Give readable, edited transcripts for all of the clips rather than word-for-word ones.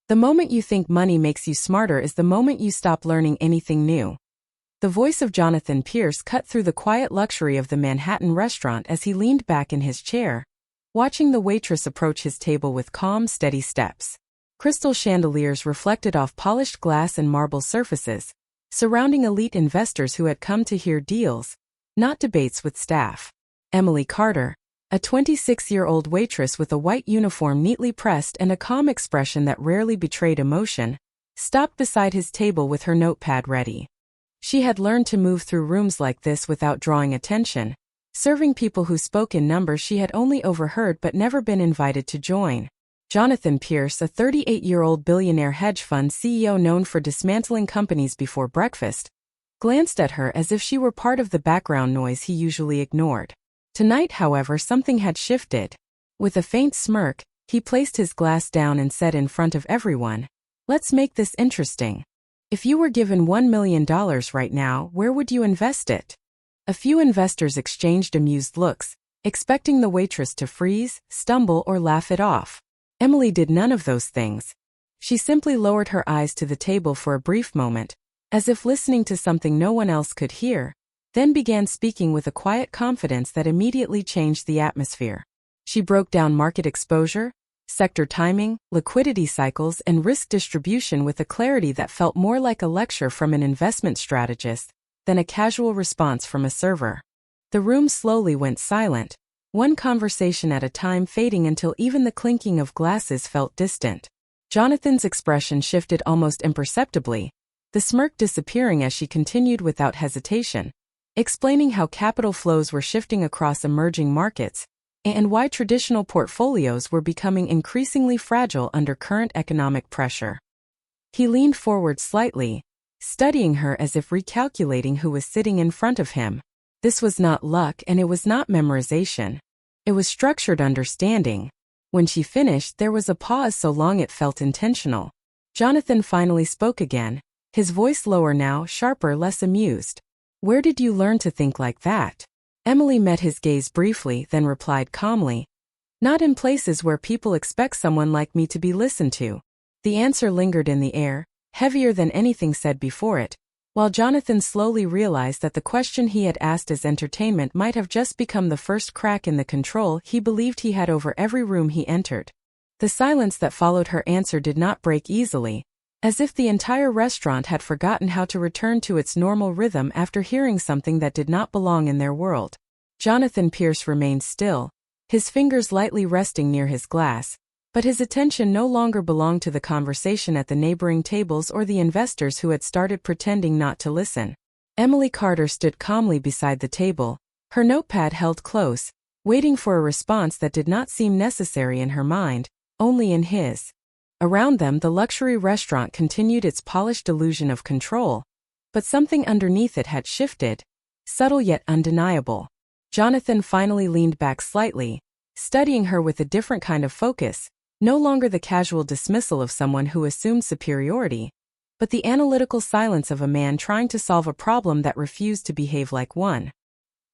The moment you think money makes you smarter is the moment you stop learning anything new. The voice of Jonathan Pierce cut through the quiet luxury of the Manhattan restaurant as he leaned back in his chair, watching the waitress approach his table with calm, steady steps. Crystal chandeliers reflected off polished glass and marble surfaces, surrounding elite investors who had come to hear deals, not debates with staff. Emily Carter, a 26-year-old waitress with a white uniform neatly pressed and a calm expression that rarely betrayed emotion, stopped beside his table with her notepad ready. She had learned to move through rooms like this without drawing attention, serving people who spoke in numbers she had only overheard but never been invited to join. Jonathan Pierce, a 38-year-old billionaire hedge fund CEO known for dismantling companies before breakfast, glanced at her as if she were part of the background noise he usually ignored. Tonight, however, something had shifted. With a faint smirk, he placed his glass down and said in front of everyone, "Let's make this interesting. If you were given $1 million right now, where would you invest it?" A few investors exchanged amused looks, expecting the waitress to freeze, stumble, or laugh it off. Emily did none of those things. She simply lowered her eyes to the table for a brief moment, as if listening to something no one else could hear, then began speaking with a quiet confidence that immediately changed the atmosphere. She broke down market exposure, sector timing, liquidity cycles, and risk distribution with a clarity that felt more like a lecture from an investment strategist than a casual response from a server. The room slowly went silent, one conversation at a time fading until even the clinking of glasses felt distant. Jonathan's expression shifted almost imperceptibly, the smirk disappearing as she continued without hesitation, explaining how capital flows were shifting across emerging markets and why traditional portfolios were becoming increasingly fragile under current economic pressure. He leaned forward slightly, studying her as if recalculating who was sitting in front of him. This was not luck and it was not memorization. It was structured understanding. When she finished, there was a pause so long it felt intentional. Jonathan finally spoke again, his voice lower now, sharper, less amused. "Where did you learn to think like that?" Emily met his gaze briefly, then replied calmly, "Not in places where people expect someone like me to be listened to." The answer lingered in the air, heavier than anything said before it, while Jonathan slowly realized that the question he had asked as entertainment might have just become the first crack in the control he believed he had over every room he entered. The silence that followed her answer did not break easily, as if the entire restaurant had forgotten how to return to its normal rhythm after hearing something that did not belong in their world. Jonathan Pierce remained still, his fingers lightly resting near his glass, but his attention no longer belonged to the conversation at the neighboring tables or the investors who had started pretending not to listen. Emily Carter stood calmly beside the table, her notepad held close, waiting for a response that did not seem necessary in her mind, only in his. Around them, the luxury restaurant continued its polished illusion of control, but something underneath it had shifted, subtle yet undeniable. Jonathan finally leaned back slightly, studying her with a different kind of focus, no longer the casual dismissal of someone who assumed superiority, but the analytical silence of a man trying to solve a problem that refused to behave like one.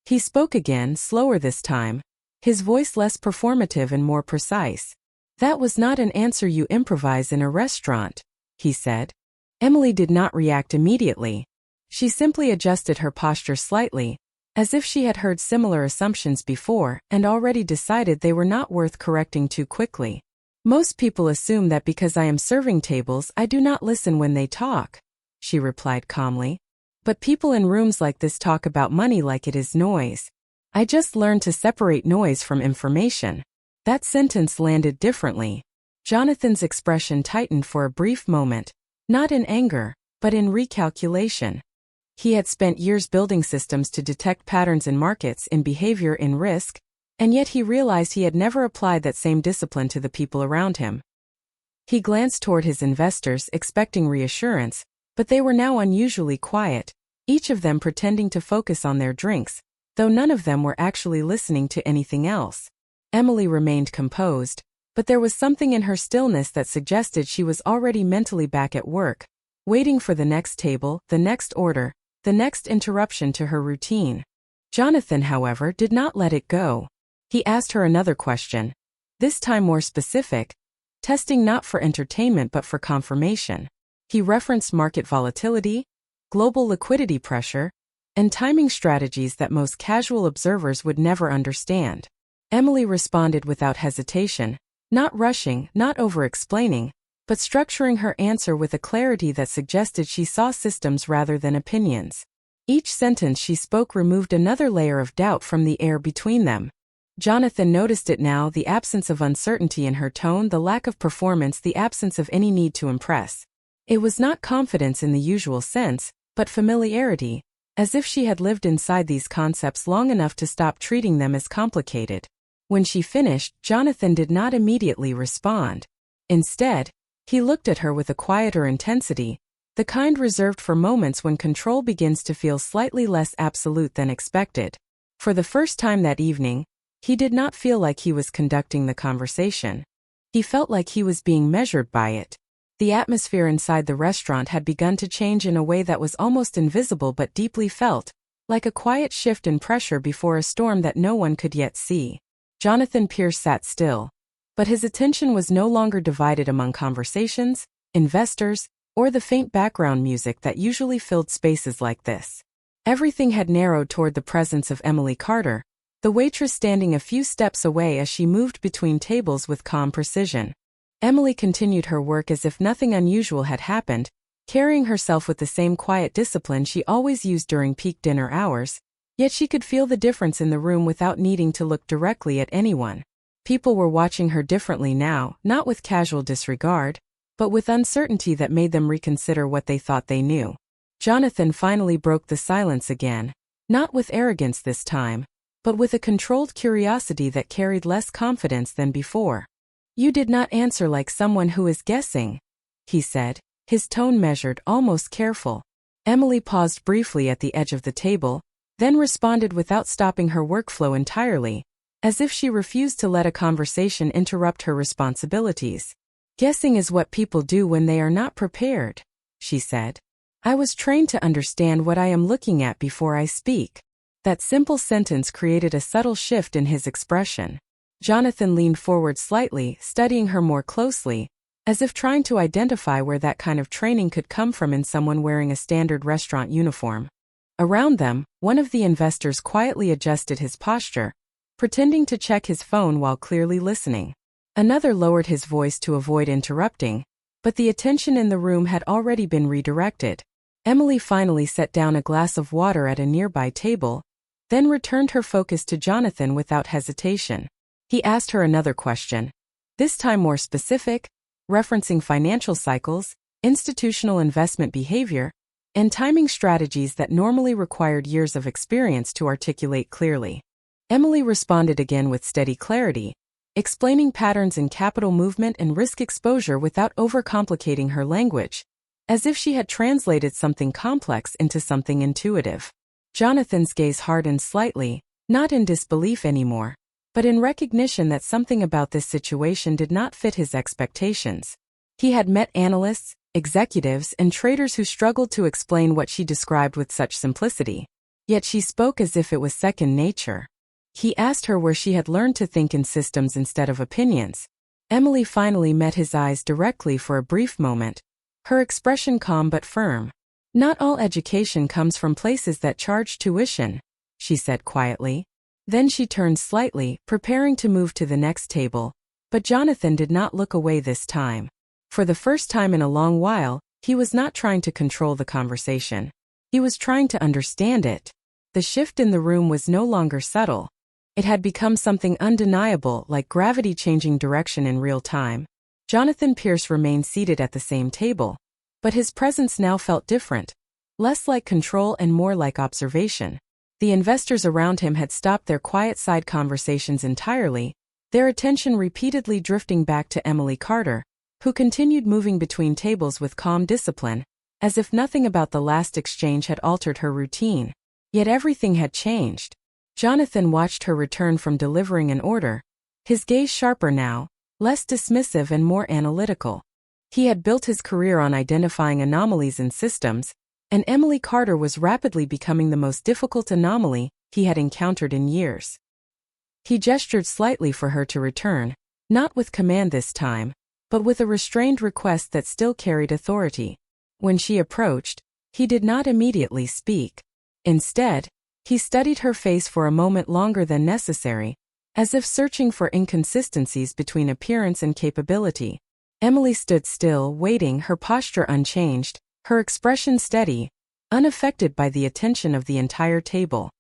He spoke again, slower this time, his voice less performative and more precise. "That was not an answer you improvise in a restaurant," he said. Emily did not react immediately. She simply adjusted her posture slightly, as if she had heard similar assumptions before and already decided they were not worth correcting too quickly. "Most people assume that because I am serving tables I do not listen when they talk," she replied calmly. "But people in rooms like this talk about money like it is noise. I just learned to separate noise from information." That sentence landed differently. Jonathan's expression tightened for a brief moment, not in anger, but in recalculation. He had spent years building systems to detect patterns in markets, in behavior, in risk, and yet he realized he had never applied that same discipline to the people around him. He glanced toward his investors, expecting reassurance, but they were now unusually quiet, each of them pretending to focus on their drinks, though none of them were actually listening to anything else. Emily remained composed, but there was something in her stillness that suggested she was already mentally back at work, waiting for the next table, the next order, the next interruption to her routine. Jonathan, however, did not let it go. He asked her another question, this time more specific. testing not for entertainment but for confirmation. He referenced market volatility, global liquidity pressure, and timing strategies that most casual observers would never understand. Emily responded without hesitation, not rushing, not over-explaining, but structuring her answer with a clarity that suggested she saw systems rather than opinions. Each sentence she spoke removed another layer of doubt from the air between them. Jonathan noticed it now, the absence of uncertainty in her tone, the lack of performance, the absence of any need to impress. It was not confidence in the usual sense, but familiarity, as if she had lived inside these concepts long enough to stop treating them as complicated. When she finished, Jonathan did not immediately respond. Instead, he looked at her with a quieter intensity, the kind reserved for moments when control begins to feel slightly less absolute than expected. For the first time that evening, he did not feel like he was conducting the conversation. He felt like he was being measured by it. The atmosphere inside the restaurant had begun to change in a way that was almost invisible but deeply felt, like a quiet shift in pressure before a storm that no one could yet see. Jonathan Pierce sat still, but his attention was no longer divided among conversations, investors, or the faint background music that usually filled spaces like this. Everything had narrowed toward the presence of Emily Carter, the waitress standing a few steps away as she moved between tables with calm precision. Emily continued her work as if nothing unusual had happened, carrying herself with the same quiet discipline she always used during peak dinner hours, yet she could feel the difference in the room without needing to look directly at anyone. People were watching her differently now, not with casual disregard, but with uncertainty that made them reconsider what they thought they knew. Jonathan finally broke the silence again, not with arrogance this time, but with a controlled curiosity that carried less confidence than before. "You did not answer like someone who is guessing," he said, his tone measured, almost careful. Emily paused briefly at the edge of the table, then responded without stopping her workflow entirely, as if she refused to let a conversation interrupt her responsibilities. "Guessing is what people do when they are not prepared," she said. "I was trained to understand what I am looking at before I speak." That simple sentence created a subtle shift in his expression. Jonathan leaned forward slightly, studying her more closely, as if trying to identify where that kind of training could come from in someone wearing a standard restaurant uniform. Around them, one of the investors quietly adjusted his posture, pretending to check his phone while clearly listening. Another lowered his voice to avoid interrupting, but the attention in the room had already been redirected. Emily finally set down a glass of water at a nearby table, then returned her focus to Jonathan without hesitation. He asked her another question, this time more specific, referencing financial cycles, institutional investment behavior, and timing strategies that normally required years of experience to articulate clearly. Emily responded again with steady clarity, explaining patterns in capital movement and risk exposure without overcomplicating her language, as if she had translated something complex into something intuitive. Jonathan's gaze hardened slightly, not in disbelief anymore, but in recognition that something about this situation did not fit his expectations. He had met analysts, executives, and traders who struggled to explain what she described with such simplicity. Yet she spoke as if it was second nature. He asked her where she had learned to think in systems instead of opinions. Emily finally met his eyes directly for a brief moment, her expression calm but firm. "Not all education comes from places that charge tuition," she said quietly. Then she turned slightly, preparing to move to the next table, but Jonathan did not look away this time. For the first time in a long while, he was not trying to control the conversation. He was trying to understand it. The shift in the room was no longer subtle. It had become something undeniable, like gravity changing direction in real time. Jonathan Pierce remained seated at the same table, but his presence now felt different, less like control and more like observation. The investors around him had stopped their quiet side conversations entirely, their attention repeatedly drifting back to Emily Carter, who continued moving between tables with calm discipline, as if nothing about the last exchange had altered her routine. Yet everything had changed. Jonathan watched her return from delivering an order, his gaze sharper now, less dismissive and more analytical. He had built his career on identifying anomalies in systems, and Emily Carter was rapidly becoming the most difficult anomaly he had encountered in years. He gestured slightly for her to return, not with command this time, but with a restrained request that still carried authority. When she approached, he did not immediately speak. Instead, he studied her face for a moment longer than necessary, as if searching for inconsistencies between appearance and capability. Emily stood still, waiting, her posture unchanged, her expression steady, unaffected by the attention of the entire table.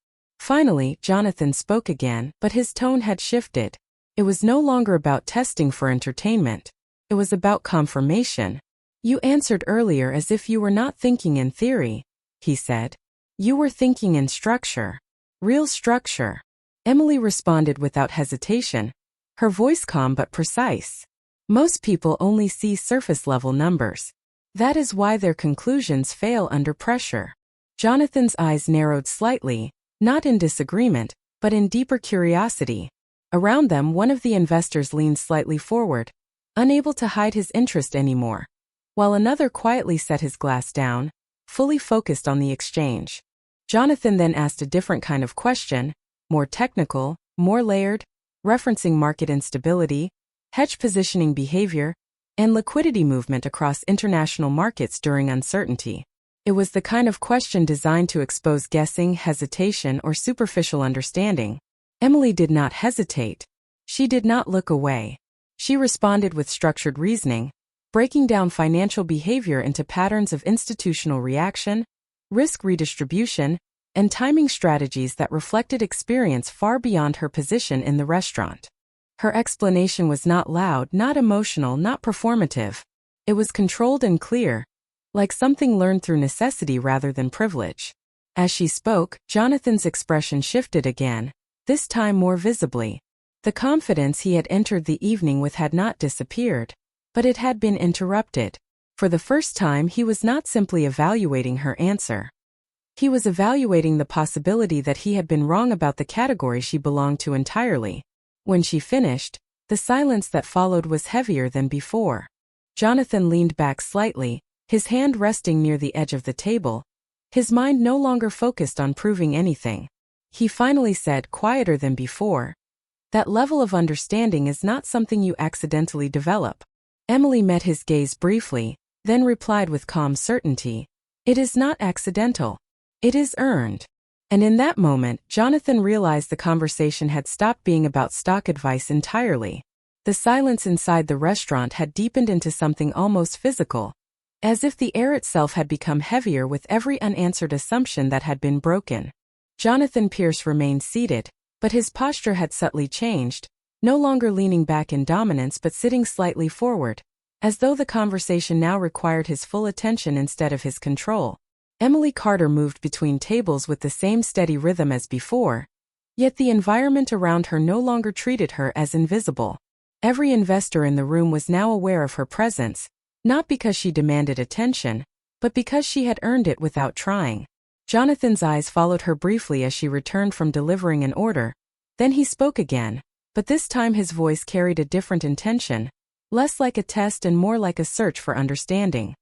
Finally, Jonathan spoke again, but his tone had shifted. It was no longer about testing for entertainment. It was about confirmation. "You answered earlier as if you were not thinking in theory," he said. "You were thinking in structure. Real structure." Emily responded without hesitation, her voice calm but precise. "Most people only see surface-level numbers. That is why their conclusions fail under pressure." Jonathan's eyes narrowed slightly, not in disagreement, but in deeper curiosity. Around them, one of the investors leaned slightly forward, unable to hide his interest anymore, while another quietly set his glass down, fully focused on the exchange. Jonathan then asked a different kind of question, more technical, more layered, referencing market instability, hedge positioning behavior, and liquidity movement across international markets during uncertainty. It was the kind of question designed to expose guessing, hesitation, or superficial understanding. Emily did not hesitate. She did not look away. She responded with structured reasoning, breaking down financial behavior into patterns of institutional reaction, risk redistribution, and timing strategies that reflected experience far beyond her position in the restaurant. Her explanation was not loud, not emotional, not performative. It was controlled and clear, like something learned through necessity rather than privilege. As she spoke, Jonathan's expression shifted again, this time more visibly. The confidence he had entered the evening with had not disappeared, but it had been interrupted. For the first time, he was not simply evaluating her answer. He was evaluating the possibility that he had been wrong about the category she belonged to entirely. When she finished, the silence that followed was heavier than before. Jonathan leaned back slightly, his hand resting near the edge of the table, his mind no longer focused on proving anything. He finally said, quieter than before, "That level of understanding is not something you accidentally develop." Emily met his gaze briefly, then replied with calm certainty, "It is not accidental. It is earned." And in that moment, Jonathan realized the conversation had stopped being about stock advice entirely. The silence inside the restaurant had deepened into something almost physical, as if the air itself had become heavier with every unanswered assumption that had been broken. Jonathan Pierce remained seated, but his posture had subtly changed, no longer leaning back in dominance but sitting slightly forward, as though the conversation now required his full attention instead of his control. Emily Carter moved between tables with the same steady rhythm as before, yet the environment around her no longer treated her as invisible. Every investor in the room was now aware of her presence, not because she demanded attention, but because she had earned it without trying. Jonathan's eyes followed her briefly as she returned from delivering an order. Then he spoke again, but this time his voice carried a different intention, less like a test and more like a search for understanding.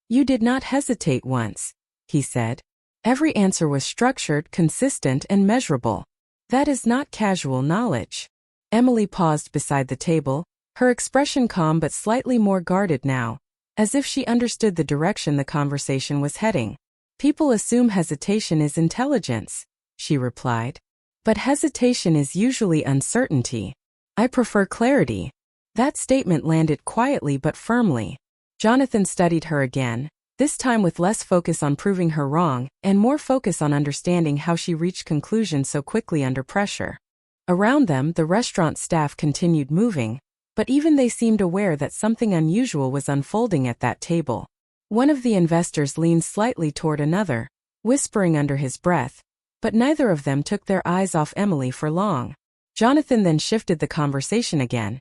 "You did not hesitate once," he said. "Every answer was structured, consistent, and measurable. That is not casual knowledge." Emily paused beside the table, her expression calm but slightly more guarded now, as if she understood the direction the conversation was heading. "People assume hesitation is intelligence," she replied. "But hesitation is usually uncertainty. I prefer clarity." That statement landed quietly but firmly. Jonathan studied her again, this time with less focus on proving her wrong and more focus on understanding how she reached conclusions so quickly under pressure. Around them, the restaurant staff continued moving, but even they seemed aware that something unusual was unfolding at that table. One of the investors leaned slightly toward another, whispering under his breath, but neither of them took their eyes off Emily for long. Jonathan then shifted the conversation again,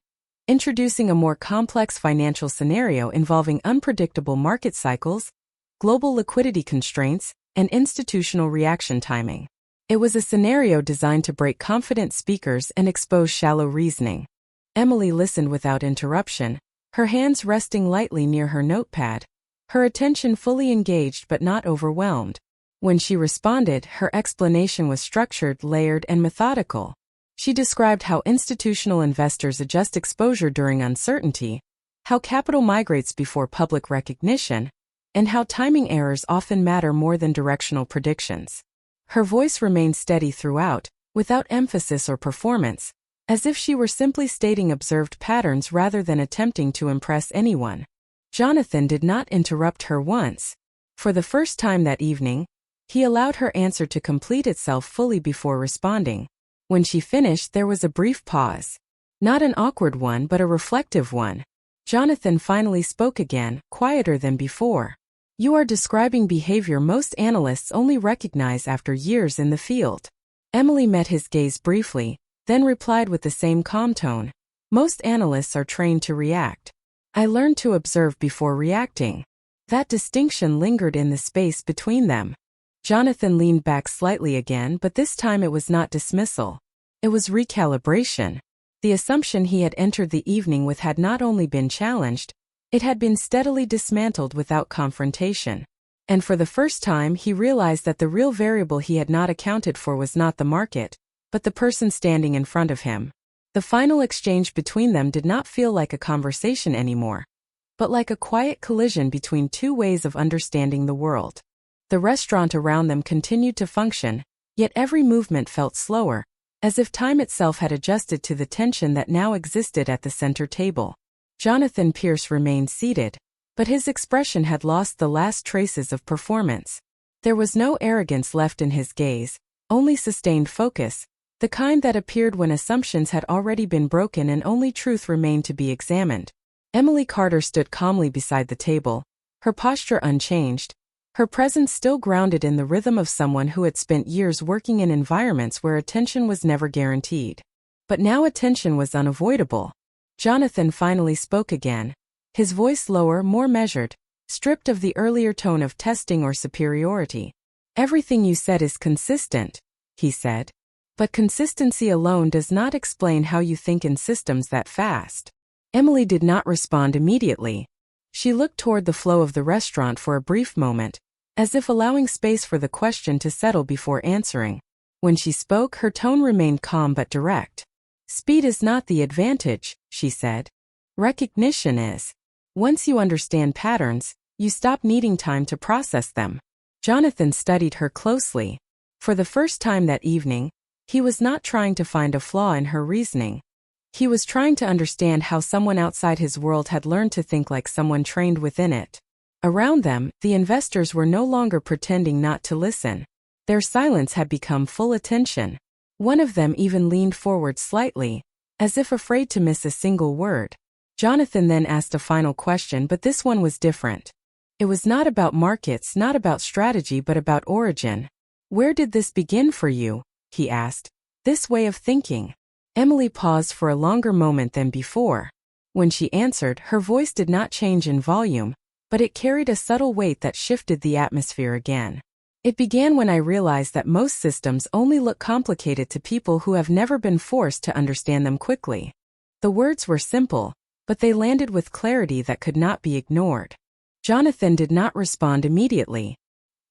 introducing a more complex financial scenario involving unpredictable market cycles, global liquidity constraints, and institutional reaction timing. It was a scenario designed to break confident speakers and expose shallow reasoning. Emily listened without interruption, her hands resting lightly near her notepad, her attention fully engaged but not overwhelmed. When she responded, her explanation was structured, layered, and methodical. She described how institutional investors adjust exposure during uncertainty, how capital migrates before public recognition, and how timing errors often matter more than directional predictions. Her voice remained steady throughout, without emphasis or performance, as if she were simply stating observed patterns rather than attempting to impress anyone. Jonathan did not interrupt her once. For the first time that evening, he allowed her answer to complete itself fully before responding. When she finished, there was a brief pause. Not an awkward one, but a reflective one. Jonathan finally spoke again, quieter than before. "You are describing behavior most analysts only recognize after years in the field." Emily met his gaze briefly, then replied with the same calm tone. "Most analysts are trained to react. I learned to observe before reacting." That distinction lingered in the space between them. Jonathan leaned back slightly again, but this time it was not dismissal. It was recalibration. The assumption he had entered the evening with had not only been challenged, it had been steadily dismantled without confrontation. And for the first time he realized that the real variable he had not accounted for was not the market, but the person standing in front of him. The final exchange between them did not feel like a conversation anymore, but like a quiet collision between two ways of understanding the world. The restaurant around them continued to function, yet every movement felt slower, as if time itself had adjusted to the tension that now existed at the center table. Jonathan Pierce remained seated, but his expression had lost the last traces of performance. There was no arrogance left in his gaze, only sustained focus, the kind that appeared when assumptions had already been broken and only truth remained to be examined. Emily Carter stood calmly beside the table, her posture unchanged, her presence still grounded in the rhythm of someone who had spent years working in environments where attention was never guaranteed. But now attention was unavoidable. Jonathan finally spoke again, his voice lower, more measured, stripped of the earlier tone of testing or superiority. "Everything you said is consistent," he said. "But consistency alone does not explain how you think in systems that fast." Emily did not respond immediately. She looked toward the flow of the restaurant for a brief moment, as if allowing space for the question to settle before answering. When she spoke, her tone remained calm but direct. "Speed is not the advantage," she said. "Recognition is. Once you understand patterns, you stop needing time to process them." Jonathan studied her closely. For the first time that evening, he was not trying to find a flaw in her reasoning. He was trying to understand how someone outside his world had learned to think like someone trained within it. Around them, the investors were no longer pretending not to listen. Their silence had become full attention. One of them even leaned forward slightly, as if afraid to miss a single word. Jonathan then asked a final question, but this one was different. It was not about markets, not about strategy, but about origin. "Where did this begin for you?" he asked. "This way of thinking?" Emily paused for a longer moment than before. When she answered, her voice did not change in volume, but it carried a subtle weight that shifted the atmosphere again. "It began when I realized that most systems only look complicated to people who have never been forced to understand them quickly." The words were simple, but they landed with clarity that could not be ignored. Jonathan did not respond immediately.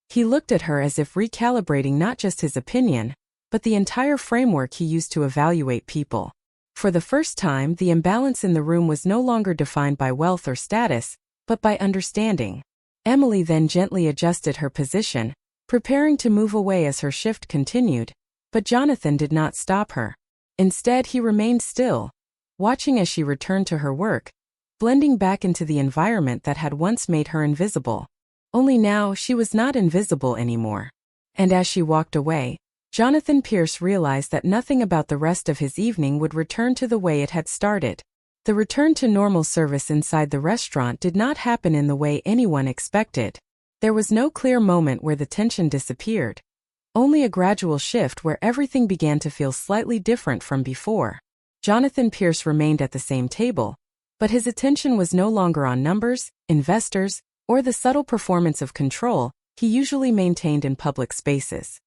He looked at her as if recalibrating not just his opinion, but the entire framework he used to evaluate people. For the first time, the imbalance in the room was no longer defined by wealth or status, but by understanding. Emily then gently adjusted her position, preparing to move away as her shift continued, but Jonathan did not stop her. Instead, he remained still, watching as she returned to her work, blending back into the environment that had once made her invisible. Only now, she was not invisible anymore. And as she walked away, Jonathan Pierce realized that nothing about the rest of his evening would return to the way it had started. The return to normal service inside the restaurant did not happen in the way anyone expected. There was no clear moment where the tension disappeared, only a gradual shift where everything began to feel slightly different from before. Jonathan Pierce remained at the same table, but his attention was no longer on numbers, investors, or the subtle performance of control he usually maintained in public spaces.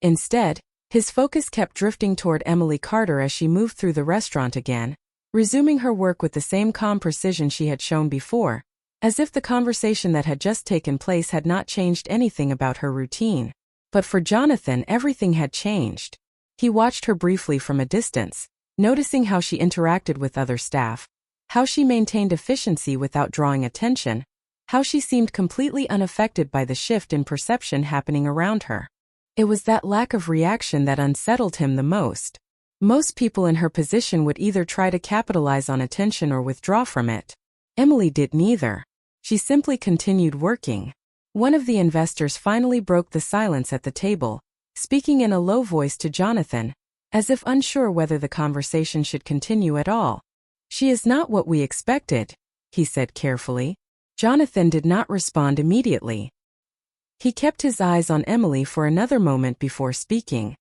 Instead, his focus kept drifting toward Emily Carter as she moved through the restaurant again, resuming her work with the same calm precision she had shown before, as if the conversation that had just taken place had not changed anything about her routine. But for Jonathan, everything had changed. He watched her briefly from a distance, noticing how she interacted with other staff, How she maintained efficiency without drawing attention. How she seemed completely unaffected by the shift in perception happening around her. It was that lack of reaction that unsettled him the most. Most people in her position would either try to capitalize on attention or withdraw from it. Emily did neither. She simply continued working. One of the investors finally broke the silence at the table, speaking in a low voice to Jonathan, as if unsure whether the conversation should continue at all. "She is not what we expected," he said carefully. Jonathan did not respond immediately. He kept his eyes on Emily for another moment before speaking.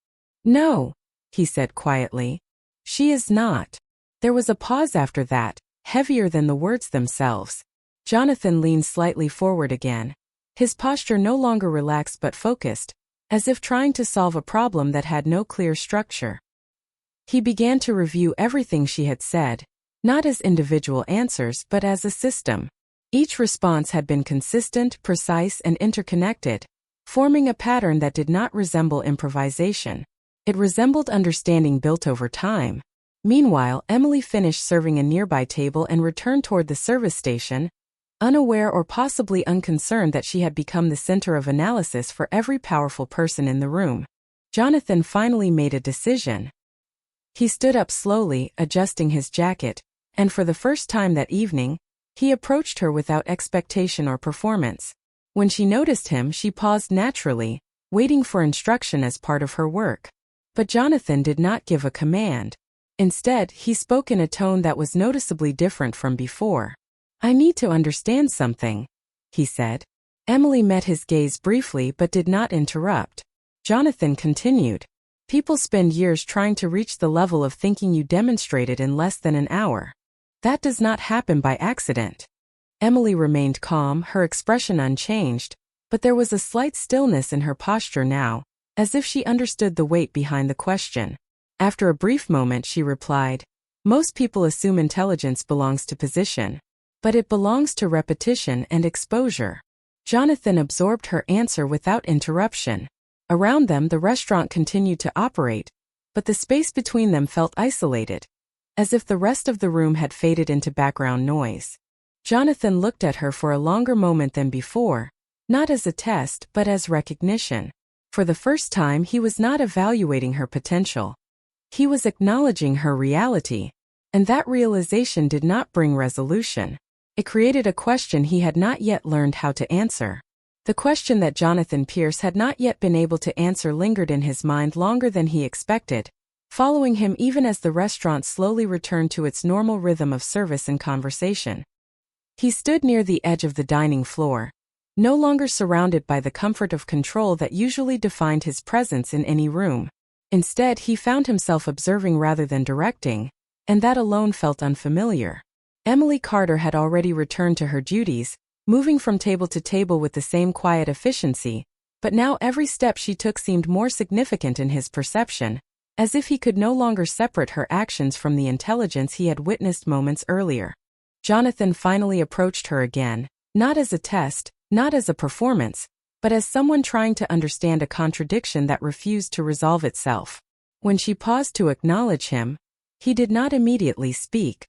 "No," he said quietly. "She is not." There was a pause after that, heavier than the words themselves. Jonathan leaned slightly forward again. His posture no longer relaxed but focused, as if trying to solve a problem that had no clear structure. He began to review everything she had said, not as individual answers but as a system. Each response had been consistent, precise, and interconnected, forming a pattern that did not resemble improvisation. It resembled understanding built over time. Meanwhile, Emily finished serving a nearby table and returned toward the service station, unaware or possibly unconcerned that she had become the center of analysis for every powerful person in the room. Jonathan finally made a decision. He stood up slowly, adjusting his jacket, and for the first time that evening, he approached her without expectation or performance. When she noticed him, she paused naturally, waiting for instruction as part of her work. But Jonathan did not give a command. Instead, he spoke in a tone that was noticeably different from before. "I need to understand something," he said. Emily met his gaze briefly but did not interrupt. Jonathan continued. "People spend years trying to reach the level of thinking you demonstrated in less than an hour. That does not happen by accident." Emily remained calm, her expression unchanged, but there was a slight stillness in her posture now, as if she understood the weight behind the question. After a brief moment she replied, "Most people assume intelligence belongs to position. But it belongs to repetition and exposure." Jonathan absorbed her answer without interruption. Around them the restaurant continued to operate, but the space between them felt isolated, as if the rest of the room had faded into background noise. Jonathan looked at her for a longer moment than before, not as a test but as recognition. For the first time he was not evaluating her potential. He was acknowledging her reality, and that realization did not bring resolution. It created a question he had not yet learned how to answer. The question that Jonathan Pierce had not yet been able to answer lingered in his mind longer than he expected, following him even as the restaurant slowly returned to its normal rhythm of service and conversation. He stood near the edge of the dining floor, no longer surrounded by the comfort of control that usually defined his presence in any room. Instead, he found himself observing rather than directing, and that alone felt unfamiliar. Emily Carter had already returned to her duties, moving from table to table with the same quiet efficiency, but now every step she took seemed more significant in his perception, as if he could no longer separate her actions from the intelligence he had witnessed moments earlier. Jonathan finally approached her again, not as a test, not as a performance, but as someone trying to understand a contradiction that refused to resolve itself. When she paused to acknowledge him, he did not immediately speak.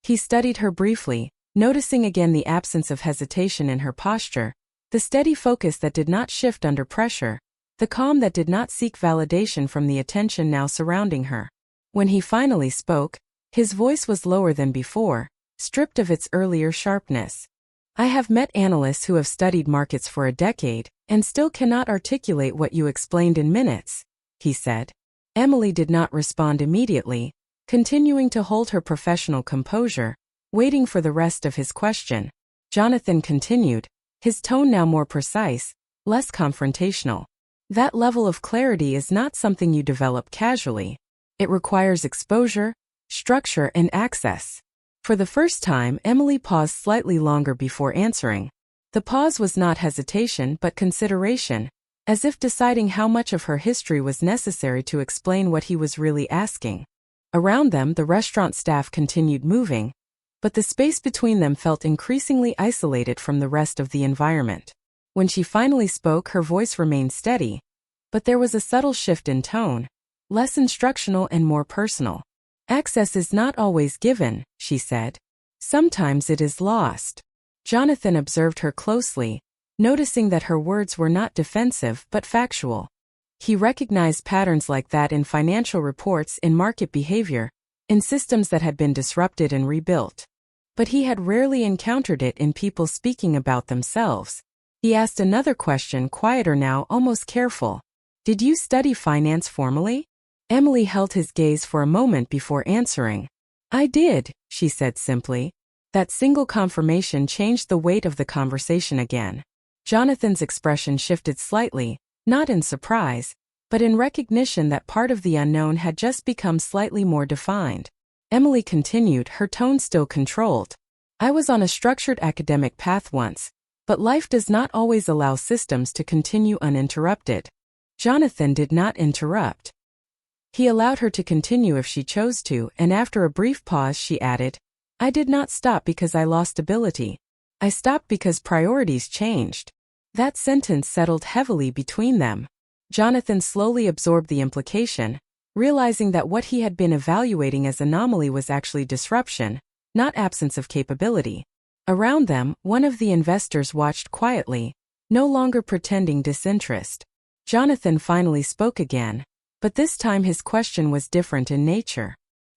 He studied her briefly, noticing again the absence of hesitation in her posture, the steady focus that did not shift under pressure, the calm that did not seek validation from the attention now surrounding her. When he finally spoke, his voice was lower than before, stripped of its earlier sharpness. "I have met analysts who have studied markets for a decade, and still cannot articulate what you explained in minutes," he said. Emily did not respond immediately, continuing to hold her professional composure, waiting for the rest of his question. Jonathan continued, his tone now more precise, less confrontational. "That level of clarity is not something you develop casually. It requires exposure, structure, and access." For the first time, Emily paused slightly longer before answering. The pause was not hesitation but consideration, as if deciding how much of her history was necessary to explain what he was really asking. Around them, the restaurant staff continued moving, but the space between them felt increasingly isolated from the rest of the environment. When she finally spoke, her voice remained steady, but there was a subtle shift in tone, less instructional and more personal. "Access is not always given," she said. Sometimes it is lost. Jonathan observed her closely, noticing that her words were not defensive but factual. He recognized patterns like that in financial reports, in market behavior, in systems that had been disrupted and rebuilt. But he had rarely encountered it in people speaking about themselves. He asked another question, quieter now, almost careful. Did you study finance formally? Emily held his gaze for a moment before answering. I did, she said simply. That single confirmation changed the weight of the conversation again. Jonathan's expression shifted slightly, not in surprise, but in recognition that part of the unknown had just become slightly more defined. Emily continued, her tone still controlled. I was on a structured academic path once, but life does not always allow systems to continue uninterrupted. Jonathan did not interrupt. He allowed her to continue if she chose to, and after a brief pause she added, I did not stop because I lost ability. I stopped because priorities changed. That sentence settled heavily between them. Jonathan slowly absorbed the implication, realizing that what he had been evaluating as anomaly was actually disruption, not absence of capability. Around them, one of the investors watched quietly, no longer pretending disinterest. Jonathan finally spoke again, but this time his question was different in nature.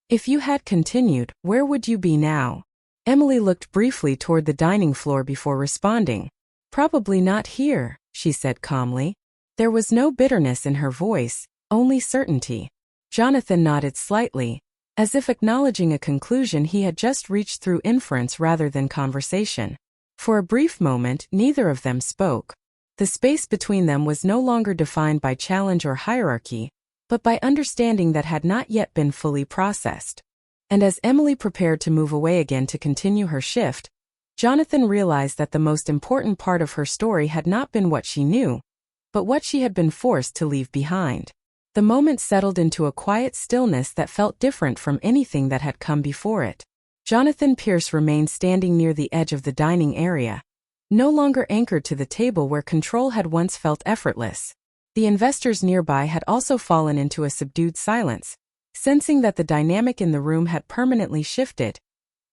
If you had continued, where would you be now? Emily looked briefly toward the dining floor before responding. Probably not here, she said calmly. There was no bitterness in her voice, only certainty. Jonathan nodded slightly, as if acknowledging a conclusion he had just reached through inference rather than conversation. For a brief moment, neither of them spoke. The space between them was no longer defined by challenge or hierarchy, but by understanding that had not yet been fully processed. And as Emily prepared to move away again to continue her shift, Jonathan realized that the most important part of her story had not been what she knew, but what she had been forced to leave behind. The moment settled into a quiet stillness that felt different from anything that had come before it. Jonathan Pierce remained standing near the edge of the dining area, no longer anchored to the table where control had once felt effortless. The investors nearby had also fallen into a subdued silence, sensing that the dynamic in the room had permanently shifted,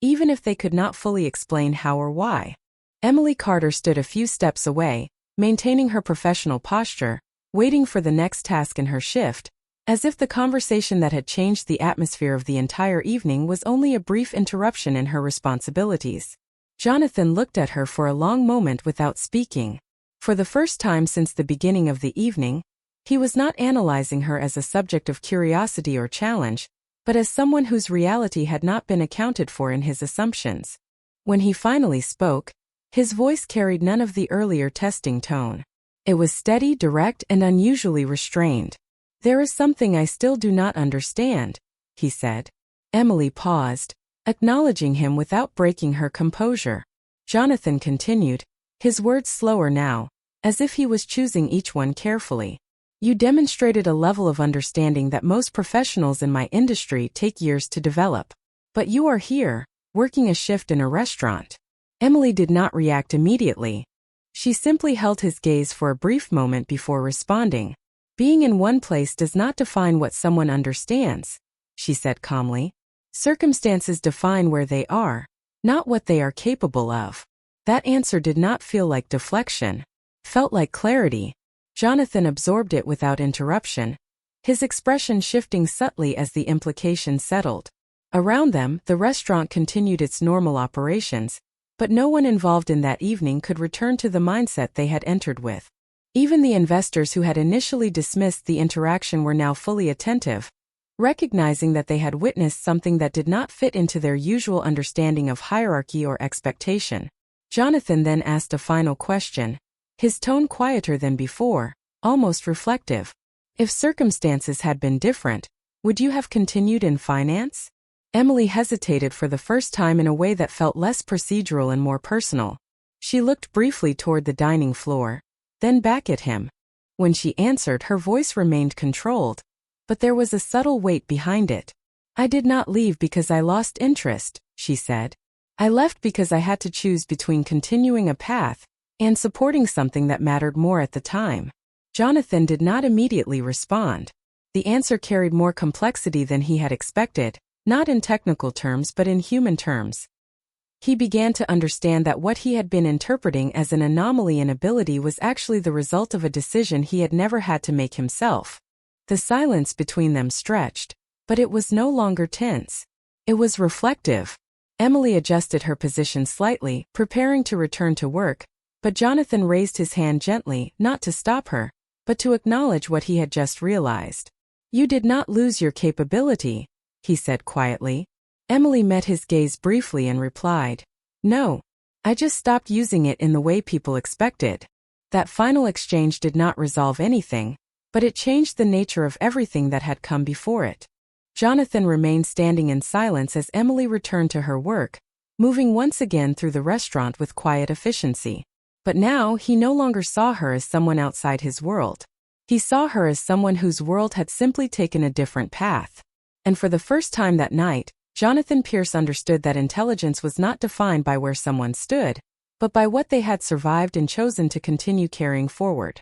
even if they could not fully explain how or why. Emily Carter stood a few steps away, maintaining her professional posture, waiting for the next task in her shift, as if the conversation that had changed the atmosphere of the entire evening was only a brief interruption in her responsibilities. Jonathan looked at her for a long moment without speaking. For the first time since the beginning of the evening, he was not analyzing her as a subject of curiosity or challenge, but as someone whose reality had not been accounted for in his assumptions. When he finally spoke, his voice carried none of the earlier testing tone. It was steady, direct, and unusually restrained. There is something I still do not understand, he said. Emily paused, acknowledging him without breaking her composure. Jonathan continued, his words slower now, as if he was choosing each one carefully. You demonstrated a level of understanding that most professionals in my industry take years to develop. But you are here, working a shift in a restaurant. Emily did not react immediately. She simply held his gaze for a brief moment before responding. Being in one place does not define what someone understands, she said calmly. Circumstances define where they are, not what they are capable of. That answer did not feel like deflection, felt like clarity. Jonathan absorbed it without interruption, his expression shifting subtly as the implication settled. Around them, the restaurant continued its normal operations, but no one involved in that evening could return to the mindset they had entered with. Even the investors who had initially dismissed the interaction were now fully attentive, recognizing that they had witnessed something that did not fit into their usual understanding of hierarchy or expectation. Jonathan then asked a final question, his tone quieter than before, almost reflective. If circumstances had been different, would you have continued in finance? Emily hesitated for the first time in a way that felt less procedural and more personal. She looked briefly toward the dining floor, then back at him. When she answered, her voice remained controlled, but there was a subtle weight behind it. I did not leave because I lost interest, she said. I left because I had to choose between continuing a path and supporting something that mattered more at the time. Jonathan did not immediately respond. The answer carried more complexity than he had expected, not in technical terms but in human terms. He began to understand that what he had been interpreting as an anomaly in ability was actually the result of a decision he had never had to make himself. The silence between them stretched, but it was no longer tense. It was reflective. Emily adjusted her position slightly, preparing to return to work, but Jonathan raised his hand gently, not to stop her, but to acknowledge what he had just realized. "You did not lose your capability," he said quietly. Emily met his gaze briefly and replied, "No. I just stopped using it in the way people expected." That final exchange did not resolve anything, but it changed the nature of everything that had come before it. Jonathan remained standing in silence as Emily returned to her work, moving once again through the restaurant with quiet efficiency. But now he no longer saw her as someone outside his world. He saw her as someone whose world had simply taken a different path. And for the first time that night, Jonathan Pierce understood that intelligence was not defined by where someone stood, but by what they had survived and chosen to continue carrying forward.